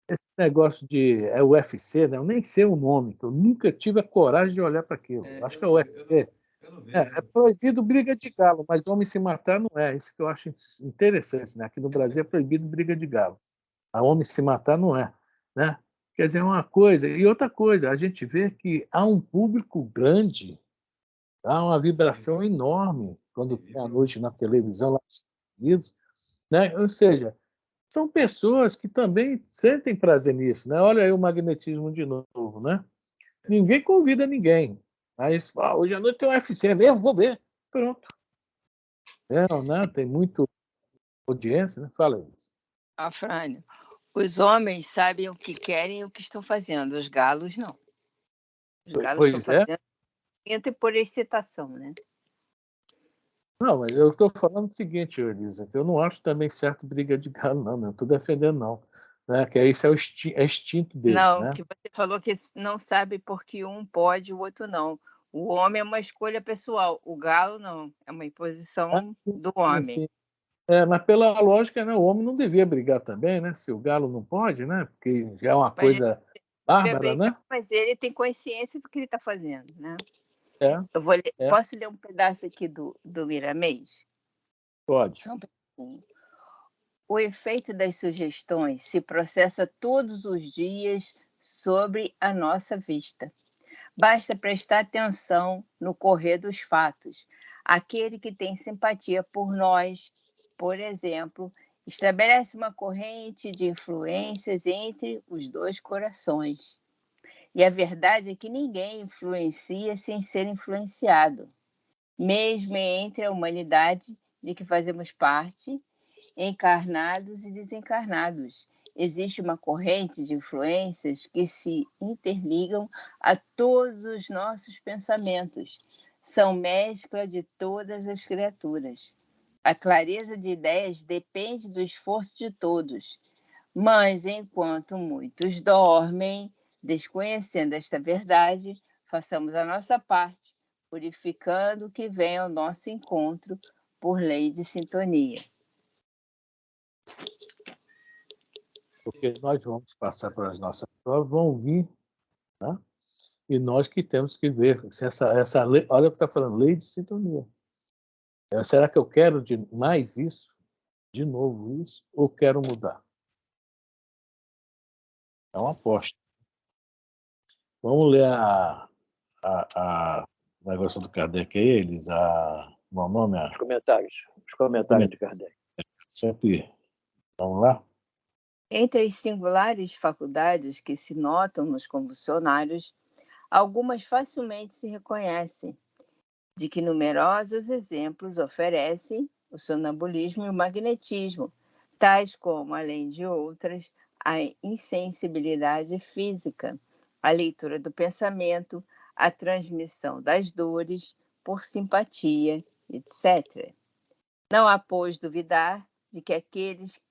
Esse negócio de UFC, né? Eu nem sei o nome, que eu nunca tive a coragem de olhar para aquilo. Acho que é o UFC. Eu não vejo. É proibido briga de galo, mas homem se matar não é. Isso que eu acho interessante, né? Aqui no Brasil é proibido briga de galo. A homem se matar não é, né? Quer dizer, é uma coisa. E outra coisa, a gente vê que há um público grande, há uma vibração enorme quando tem a noite na televisão lá nos Estados Unidos, né? Ou seja, são pessoas que também sentem prazer nisso, né? Olha aí o magnetismo de novo, né? Ninguém convida ninguém. Mas hoje à noite tem um UFC mesmo, vou ver. Pronto. Não, né? Tem muito audiência, né? Fala isso. Afrânio, os homens sabem o que querem e o que estão fazendo, os galos não. Os galos estão fazendo por excitação, né? Não, mas eu estou falando o seguinte, Elisa, que eu não acho também certo briga de galo, não estou defendendo, não. Né? Que isso é o instinto deles, não, né? que você falou que não sabe porque um pode, o outro não. O homem é uma escolha pessoal, o galo não, é uma imposição do homem. Sim. Mas pela lógica, né, o homem não devia brigar também, né? Se o galo não pode, né? Porque já é uma coisa bárbara, né? Mas ele tem consciência do que ele está fazendo, né? É. Eu posso ler um pedaço aqui do Miramês? Pode. Só um pouquinho. O efeito das sugestões se processa todos os dias sobre a nossa vista. Basta prestar atenção no correr dos fatos. Aquele que tem simpatia por nós, por exemplo, estabelece uma corrente de influências entre os dois corações. E a verdade é que ninguém influencia sem ser influenciado, mesmo entre a humanidade de que fazemos parte, encarnados e desencarnados. Existe uma corrente de influências que se interligam a todos os nossos pensamentos. São mescla de todas as criaturas. A clareza de ideias depende do esforço de todos. Mas, enquanto muitos dormem, desconhecendo esta verdade, façamos a nossa parte, purificando o que vem ao nosso encontro por lei de sintonia. Porque nós vamos passar pelas nossas provas, vão vir, né? E nós que temos que ver se essa lei, olha o que está falando, lei de sintonia. Será que eu quero mais isso, de novo isso, ou quero mudar? É uma aposta. Vamos ler a negócio do Kardec aí, eles, o nome é... Os comentários de Kardec. Sempre. Vamos lá? Entre as singulares faculdades que se notam nos convulsionários, algumas facilmente se reconhecem, de que numerosos exemplos oferecem o sonambulismo e o magnetismo, tais como, além de outras, a insensibilidade física, a leitura do pensamento, a transmissão das dores por simpatia, etc. Não há, pois, duvidar de que aqueles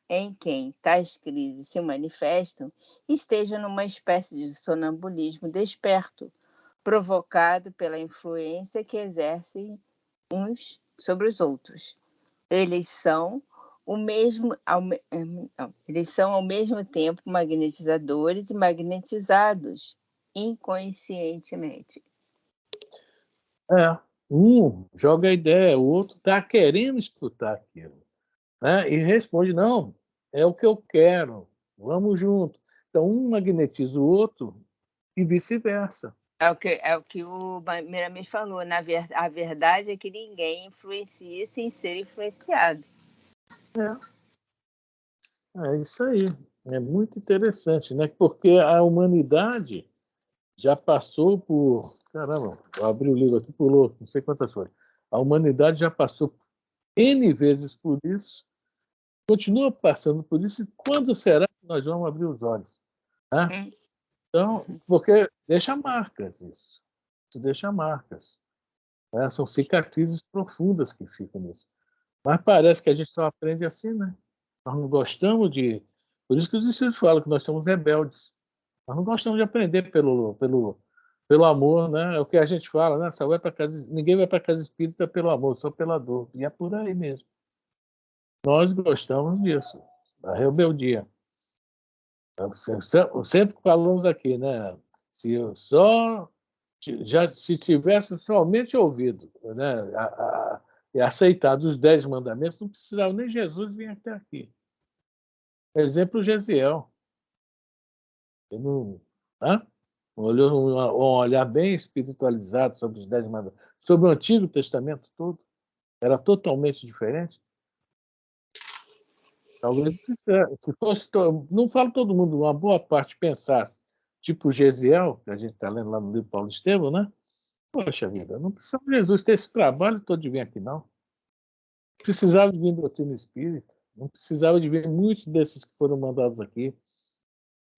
em quem tais crises se manifestam estejam numa espécie de sonambulismo desperto, provocado pela influência que exercem uns sobre os outros. Eles são ao mesmo tempo magnetizadores e magnetizados inconscientemente. Um joga a ideia, o outro está querendo escutar aquilo, né? E responde, não, é o que eu quero, vamos junto. Então, um magnetiza o outro e vice-versa. É o que o Miramis falou. A verdade é que ninguém influencia sem ser influenciado. É isso aí. É muito interessante, né? Porque a humanidade já passou por... Caramba, eu abri o livro aqui, pulou não sei quantas coisas. A humanidade já passou N vezes por isso, continua passando por isso, e quando será que nós vamos abrir os olhos? Né? Então, porque deixa marcas isso. Isso deixa marcas. Né? São cicatrizes profundas que ficam nisso. Mas parece que a gente só aprende assim, né? Nós não gostamos de... Por isso que os discípulos falam que nós somos rebeldes. Nós não gostamos de aprender pelo amor, né? É o que a gente fala, né? Só vai para casa, ninguém vai para casa espírita pelo amor, só pela dor. E é por aí mesmo. Nós gostamos disso, da rebeldia. Sempre falamos aqui, né? Se tivesse somente ouvido, né? E aceitado os 10 mandamentos, não precisava nem Jesus vir até aqui. Exemplo, Gesiel. Ele não, tá? Olhou um olhar bem espiritualizado sobre os 10 mandamentos, sobre o Antigo Testamento todo. Era totalmente diferente. Talvez se fosse, não falo todo mundo, uma boa parte pensasse, tipo Gesiel, que a gente está lendo lá no livro Paulo Estevam, né? Poxa vida, não precisava de Jesus ter esse trabalho todo de vir aqui, não. Precisava de vir doutrina espírita, não precisava de vir muitos desses que foram mandados aqui.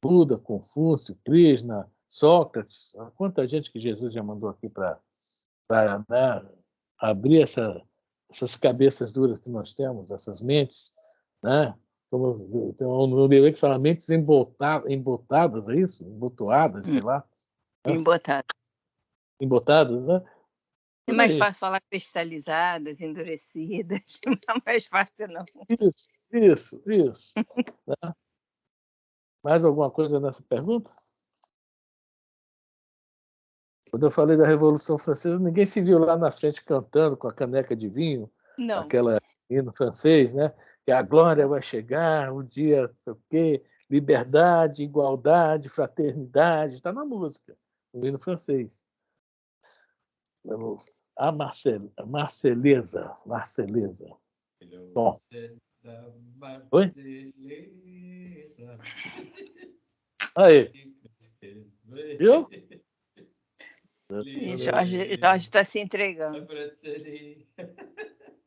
Buda, Confúcio, Krishna, Sócrates, quanta gente que Jesus já mandou aqui para né, abrir essas cabeças duras que nós temos, essas mentes, né? Como, tem um livro que fala mentes embotadas, é isso? Embotoadas, sei lá. Embotadas, né? É mais fácil falar cristalizadas, endurecidas, não é mais fácil, não. Isso. Né? Mais alguma coisa nessa pergunta? Quando eu falei da Revolução Francesa, ninguém se viu lá na frente cantando com a caneca de vinho, Não. Aquela hino francês, né? Que a glória vai chegar, o dia, não sei o quê, liberdade, igualdade, fraternidade, está na música, no hino francês. A Marselhesa. Bom. Oi? Aí. Viu? Jorge está se entregando.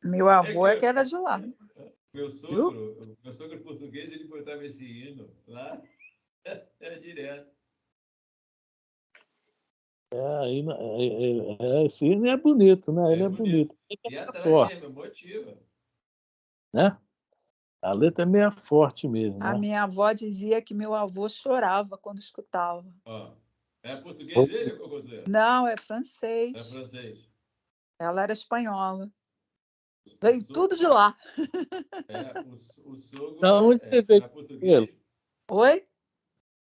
Meu avô é que era de lá. Meu sogro português, ele botava esse hino lá, era direto. Esse hino é bonito, né? Ele é bonito. E É atrás forte, mesmo, motiva. né? A letra é meio forte mesmo, A né? minha avó dizia que meu avô chorava quando escutava. Ó, é português ele ou você? Não, é É francês. francês. Ela era espanhola. Veio tudo de lá. O sogro Da onde você veio era português. Oi?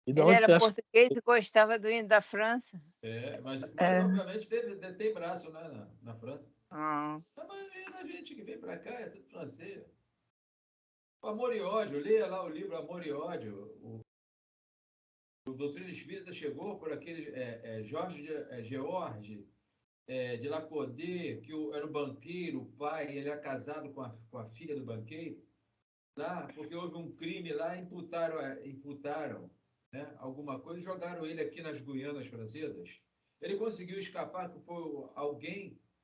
E da Ele onde era você acha que português e gostava do hino da França. Mas É. obviamente tem braço, né, na França. Ah. A maioria da gente que vem para cá é tudo francês. O Amor e Ódio, leia lá o livro Amor e Ódio. O Doutrina Espírita chegou por aquele George de Lacordaire, que era o banqueiro, o pai, ele era casado com a filha do banqueiro, lá, porque houve um crime lá, imputaram, né, alguma coisa, e jogaram ele aqui nas Guianas Francesas. Ele conseguiu escapar, que foi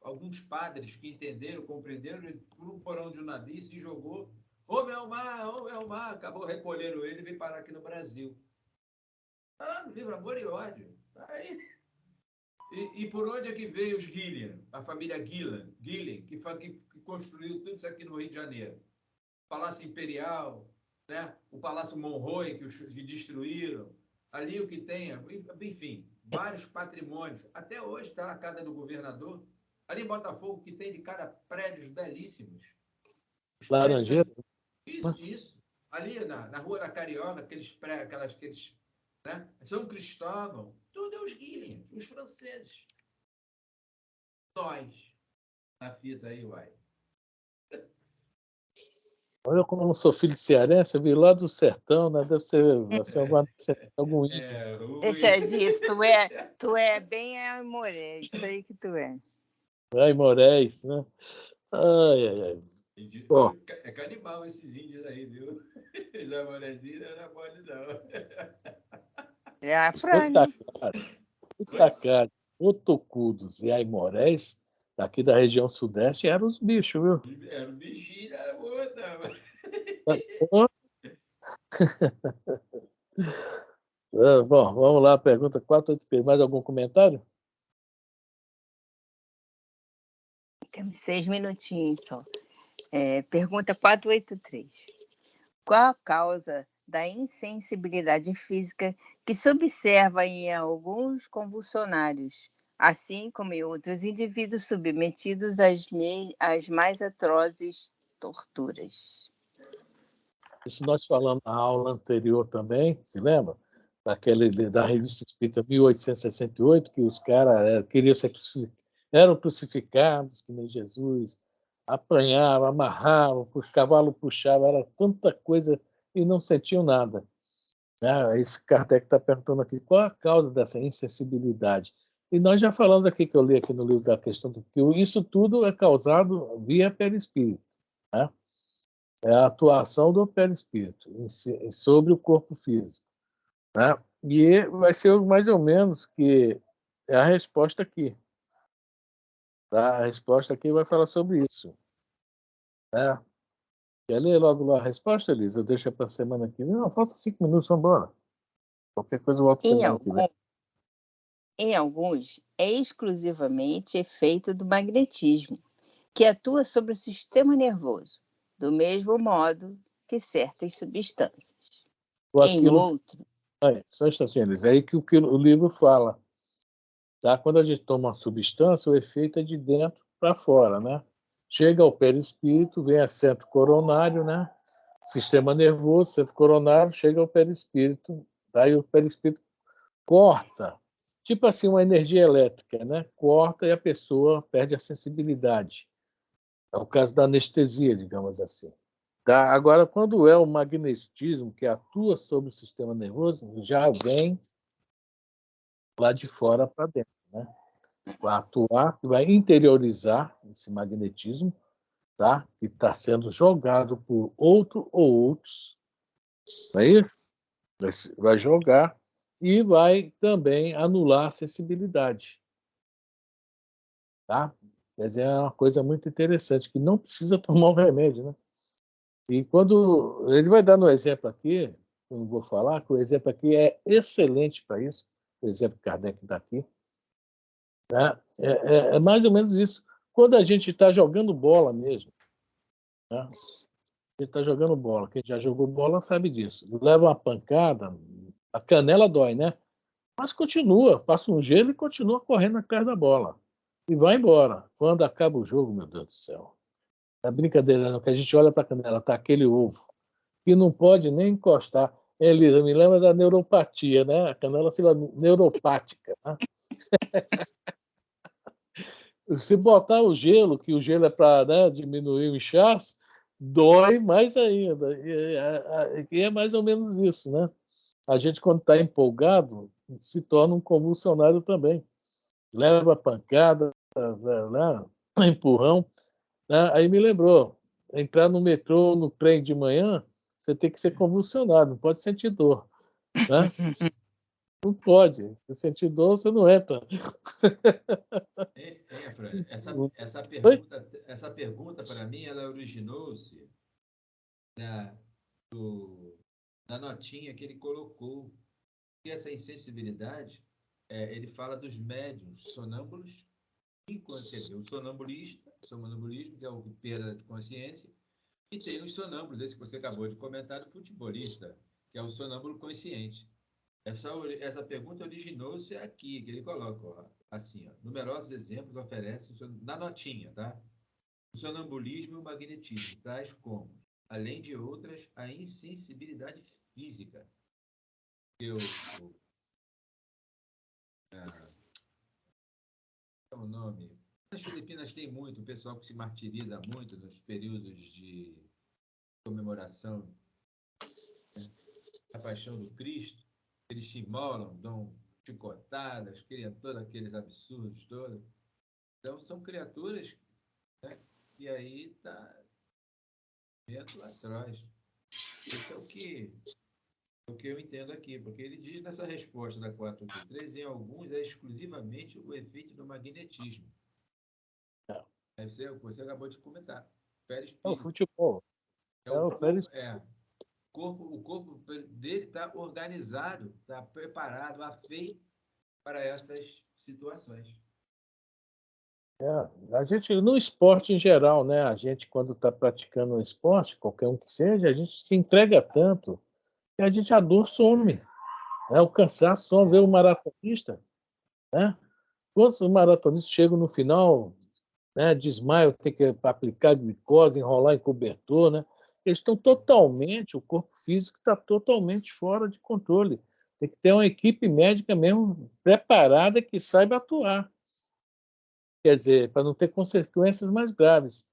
alguns padres que entenderam, compreenderam, ele por um porão de um navio, se jogou, ô meu mar, acabou recolhendo ele e veio parar aqui no Brasil. No livro Amor e Ódio. Aí. E por onde é que veio os Gillian? A família Gillian, que construiu tudo isso aqui no Rio de Janeiro. Palácio Imperial, né? O Palácio Monroe, que destruíram. Ali o que tem, enfim, vários patrimônios. Até hoje está a casa do governador. Ali em Botafogo, que tem de cada prédios belíssimos. Laranjeira? Isso. Ali na Rua da Carioca, aqueles, né? São Cristóvão, tudo é os Guilherme, os franceses. Nós, na fita aí, uai. Olha como eu não sou filho de cearense, eu vim lá do sertão, né? Deve ser algum índio. Deixa disso, tu é bem amoré, isso aí que tu é. Moraes, né? Ai. Bom, É canibal esses índios aí, viu? Os amorezinhos não era mole, não. É a franja. Itacás, Otocudos e Aimorés, daqui da região sudeste, eram os bichos, viu? Era o bichinho, era outra. Bom, vamos lá, pergunta 483. Mais algum comentário? Temos 6 minutinhos só. Pergunta 483. Qual a causa da insensibilidade física que se observa em alguns convulsionários, assim como em outros indivíduos submetidos às mais atrozes torturas? Isso nós falamos na aula anterior também, se lembra? Da Revista Espírita 1868, que os caras queriam ser eram crucificados, que nem Jesus, apanhavam, amarravam, o cavalo puxava, era tanta coisa e não sentiam nada. Esse Kardec está perguntando aqui qual a causa dessa insensibilidade. E nós já falamos aqui, que eu li aqui no livro da questão, que isso tudo é causado via perispírito. Né? É a atuação do perispírito sobre o corpo físico. Né? E vai ser mais ou menos que é a resposta aqui. Tá? A resposta aqui vai falar sobre isso. Né? Quer ler logo a resposta, Elisa? Deixa para a semana que vem. Não, falta 5 minutos, vamos embora. Qualquer coisa eu volto semana que vem. Em alguns, é exclusivamente efeito do magnetismo, que atua sobre o sistema nervoso, do mesmo modo que certas substâncias. Em outro... Só um instantinho, Elisa. É aí que o livro fala. Tá? Quando a gente toma uma substância, o efeito é de dentro para fora, né? Chega ao perispírito, vem a centro coronário, né? Sistema nervoso, centro coronário, chega ao perispírito, daí o perispírito corta, tipo assim, uma energia elétrica, né? Corta e a pessoa perde a sensibilidade. É o caso da anestesia, digamos assim. Tá? Agora, quando é o magnetismo que atua sobre o sistema nervoso, já vem lá de fora para dentro, né? Vai atuar, vai interiorizar esse magnetismo, tá? Que está sendo jogado por outro ou outros, não é isso? Vai jogar e vai também anular a sensibilidade, tá? Quer dizer, é uma coisa muito interessante, que não precisa tomar o remédio, né? E quando ele vai dar no exemplo aqui, eu não vou falar, que o exemplo aqui é excelente para isso, o exemplo que Kardec dá aqui, né? É mais ou menos isso. Quando a gente está jogando bola mesmo, né? A gente está jogando bola, quem já jogou bola sabe disso. Leva uma pancada, a canela dói, né? Mas continua, passa um gelo e continua correndo atrás da bola. E vai embora. Quando acaba o jogo, meu Deus do céu. É brincadeira, não, que a gente olha para a canela, tá aquele ovo, que não pode nem encostar. Elisa, me lembra da neuropatia, né? A canela fica neuropática, né? Se botar o gelo, que o gelo é para, né, diminuir o inchaço, dói mais ainda. E é mais ou menos isso, né? A gente, quando está empolgado, se torna um convulsionário também. Leva pancada, né, empurrão. Né? Aí me lembrou, entrar no metrô, no trem de manhã, você tem que ser convulsionado, não pode sentir dor. Né? Não pode. Se sentir dor, você não entra. Fran, Oi? essa pergunta para mim, ela originou-se da, da notinha que ele colocou. E essa insensibilidade, ele fala dos médiuns sonâmbulos, quer dizer, o sonambulismo, que é o perda de consciência, e tem os sonâmbulos, esse que você acabou de comentar, do futebolista, que é o sonâmbulo consciente. Essa pergunta originou-se aqui, que ele coloca, ó, assim, ó, numerosos exemplos oferecem na notinha, tá? O sonambulismo e o magnetismo, tais como, além de outras, a insensibilidade física. O nome. Nas Filipinas tem muito, o pessoal que se martiriza muito nos períodos de comemoração, né, da Paixão do Cristo. Eles se imolam, dão chicotadas, criam todos aqueles absurdos todos. Então, são criaturas, né, e aí está dentro atrás. Esse é o que eu entendo aqui, porque ele diz nessa resposta da 483, em alguns é exclusivamente o efeito do magnetismo. Deve ser o que você acabou de comentar. É o Perispírito. futebol. É É o o corpo, perispírito. o corpo dele está organizado, está preparado, afeito para essas situações. A gente, no esporte em geral, né? A gente, quando está praticando um esporte, qualquer um que seja, a gente se entrega tanto que a dor some. Né? O cansaço some. Vê o maratonista, né? Quantos maratonistas chegam no final, né? Desmaiam, tem que aplicar glicose, enrolar em cobertor, né? Eles estão totalmente, o corpo físico está totalmente fora de controle. Tem que ter uma equipe médica mesmo preparada que saiba atuar. Quer dizer, para não ter consequências mais graves.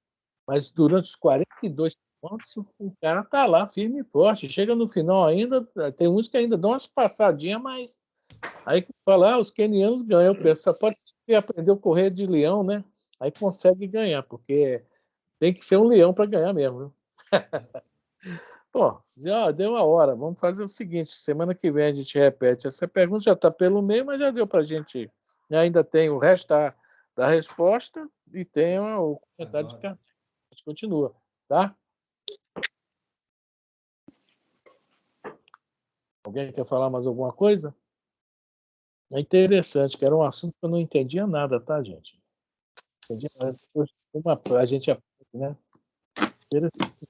Mas durante os 42 pontos, o cara está lá firme e forte. Chega no final ainda, tem uns que ainda dão umas passadinhas, mas aí que fala, os quenianos ganham. Eu penso, só pode ser aprender a correr de leão, né? Aí consegue ganhar, porque tem que ser um leão para ganhar mesmo. Viu? Pô, já deu a hora. Vamos fazer o seguinte: semana que vem a gente repete. Essa pergunta já está pelo meio, mas já deu para a gente. Ainda tem o resto da resposta e tem o comentário de carta. A gente continua, tá? Alguém quer falar mais alguma coisa? É interessante, que era um assunto que eu não entendia nada, tá, gente? Entendi nada. A gente aprende, né? Interessante.